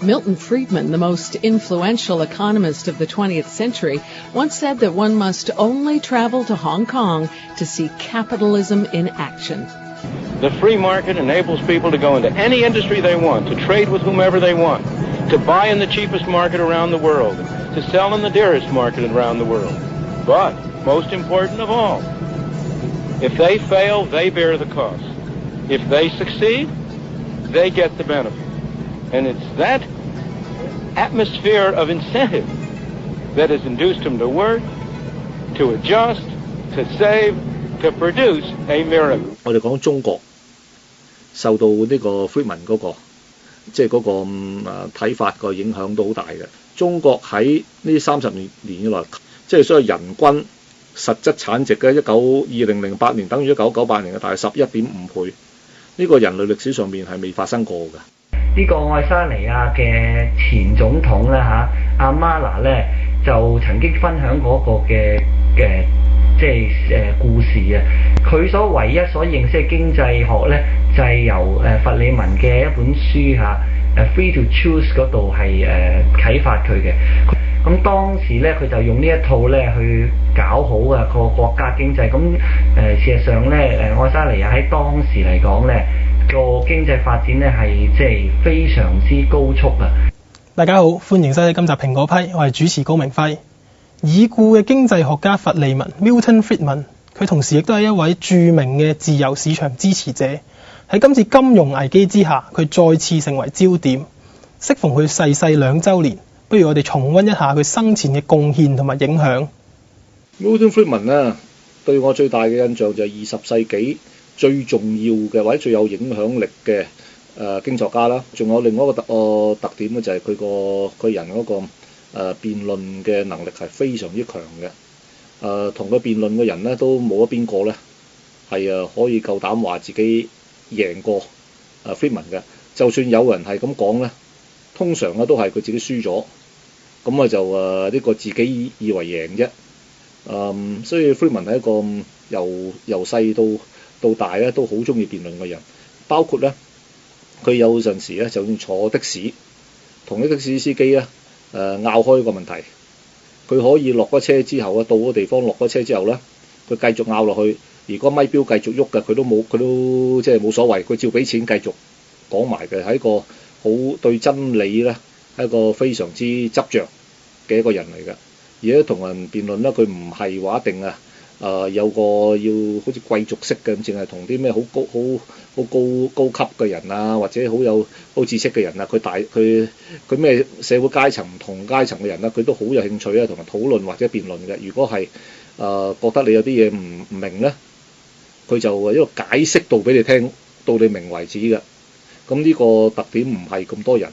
Milton Friedman, the most influential economist of the 20th century, once said that one must only travel to Hong Kong to see capitalism in action. The free market enables people to go into any industry they want, to trade with whomever they want, to buy in the cheapest market around the world, to sell in the dearest market around the world. But, most important of all, if they fail, they bear the cost. If they succeed, they get the benefit. And it's that atmosphere of incentive that has induced them to work, to adjust, to save, to produce a miracle. 我哋講中國受到呢個 Friedman 嗰個即係嗰個睇法個影響都好大嘅。中國喺呢30年以來，即係所謂人均實質產值嘅2008年等於1998年嘅大概11.5倍，呢個人類歷史上面係未發生過嘅。呢個愛沙尼亞嘅前總統咧阿馬拿咧就曾經分享嗰個嘅故事啊。佢唯一所認識嘅經濟學咧就係由佛利民嘅一本書Free to Choose 嗰度係啟發佢嘅。咁當時咧佢就用呢一套咧去搞好個國家經濟。咁事實上咧愛沙尼亞喺當時嚟講咧個經濟發展咧係即係非常之高速啊！大家好，歡迎收睇今集蘋果批，我係主持高明輝。已故嘅經濟學家佛利民 Milton Friedman， 佢同時亦都係一位著名嘅自由市場支持者。喺今次金融危機之下，佢再次成為焦點。適逢佢逝世2週年，不如我哋重溫一下佢生前嘅貢獻同埋影響。Milton Friedman 咧，對我最大嘅印象就係20世紀最重要嘅或者最有影響力嘅經濟學家啦。仲有另外一個特點咧，就係佢人嗰個辯論嘅能力係非常之強嘅。同佢辯論嘅人咧都冇一邊個咧係可以夠膽話自己贏過Friedman嘅。就算有人係咁講咧，通常咧都係佢自己輸咗，咁就呢個自己以為贏啫。所以Friedman係一個由細到大咧都好中意辯論嘅人，包括咧佢有陣時咧就算坐的士，同啲的士司機咧拗開個問題，佢可以落咗車之後啊，到個地方落咗車之後咧，佢繼續拗落去，如果咪錶繼續喐嘅，佢都即係冇所謂，佢照俾錢繼續講埋嘅，係一個好對真理咧係一個非常之執着嘅一個人嚟嘅。而且同人辯論咧，佢唔係話一定有個要好似貴族式嘅，淨係同啲咩好高級嘅人啊，或者好知識嘅人啊，佢咩社會階層唔同階層嘅人啊，佢都好有興趣啊，同人討論或者辯論嘅。如果係覺得你有啲嘢唔明咧，佢就一個解釋到俾你聽，到你明為止嘅。咁呢個特點唔係咁多人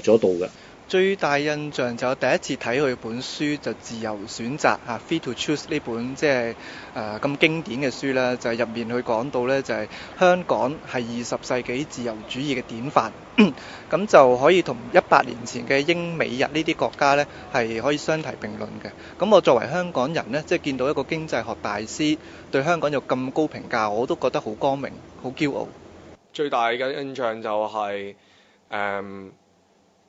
做得到嘅。最大印象就第一次睇佢本書就自由選擇Free to Choose 呢本即係咁經典嘅書啦，就係入面佢講到咧就係香港係20世紀自由主義嘅典範，咁就可以同100年前嘅英美日呢啲國家咧係可以相提並論嘅。咁我作為香港人咧，即係見到一個經濟學大師對香港有咁高評價，我都覺得好光榮、好驕傲。最大嘅印象就係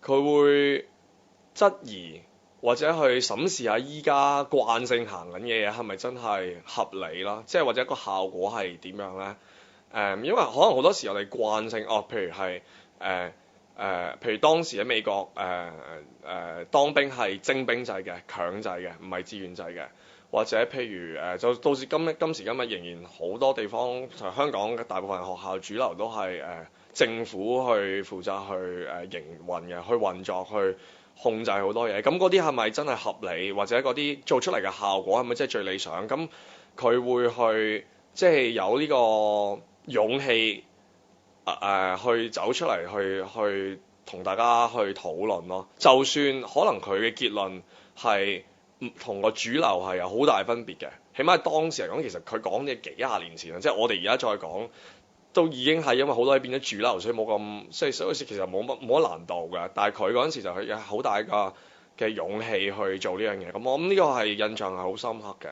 佢會質疑或者去審視下依家慣性行緊嘅嘢係咪真係合理啦，即係或者個效果係點樣咧？因為可能好多時我哋慣性譬如係譬如當時喺美國當兵係徵兵制嘅、強制嘅，唔係自願制嘅，或者譬如就到時今時今日仍然好多地方，香港嘅大部分學校主流都係政府去負責去營運嘅，去運作，去控制好多嘢。咁嗰啲係咪真係合理，或者嗰啲做出嚟嘅效果係咪真係最理想？咁佢會去即係有呢個勇氣去走出嚟，去同大家去討論咯。就算可能佢嘅結論係同個主流係有好大分別嘅，起碼當時嚟講，其實佢講嘅幾廿年前啦，即係我哋而家再講。都已經係因為好多嘢變咗主流，所以冇咁，所以其實冇乜難度㗎。但係佢嗰陣時就係有好大個嘅勇氣去做呢樣嘢。咁我諗呢個係印象係好深刻嘅。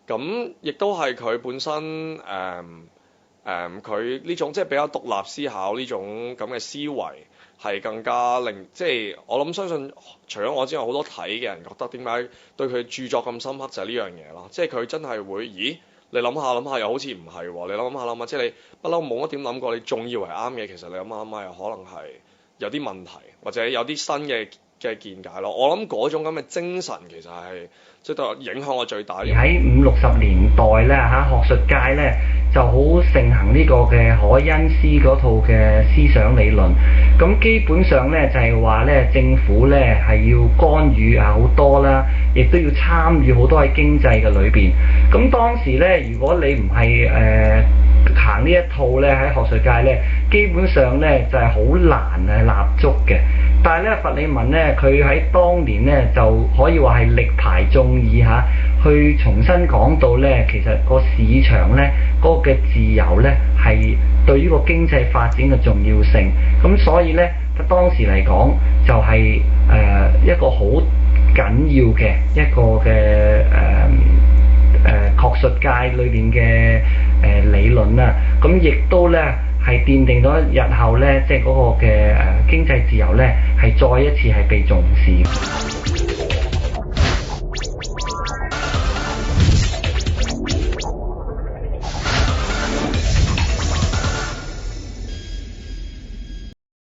咁亦都係佢本身佢呢種即係比較獨立思考呢種咁嘅思維係更加令即係我諗相信除咗我之外，好多睇嘅人覺得點解對佢著作咁深刻就係呢樣嘢咯。即係佢真係會咦？你諗下又好似唔係喎，你諗下，即係你不嬲冇乜點諗過，你仲以為啱嘅，其實你諗下又可能係有啲問題，或者有啲新嘅見解咯。我諗嗰種咁嘅精神其實係即係對我影響我最大。喺50-60年代咧嚇，學術界咧就好盛行呢個嘅凱恩斯嗰套嘅思想理論。咁基本上咧就係話咧政府咧係要干預好多啦，亦都要參與好多喺經濟嘅裏邊。咁當時咧，如果你唔係行呢一套咧喺學術界咧，基本上咧就係好難立足嘅。但係咧，佛利民咧，佢喺當年咧就可以話係力排眾議嚇，去重新講到咧，其實個市場咧嗰個嘅自由咧係對於個經濟發展嘅重要性。咁所以咧，當時嚟講就係一個好緊要嘅一個嘅學術界裏邊嘅理論啦。咁亦都咧係奠定咗日後咧，即係嗰個嘅經濟自由咧，係再一次係被重視。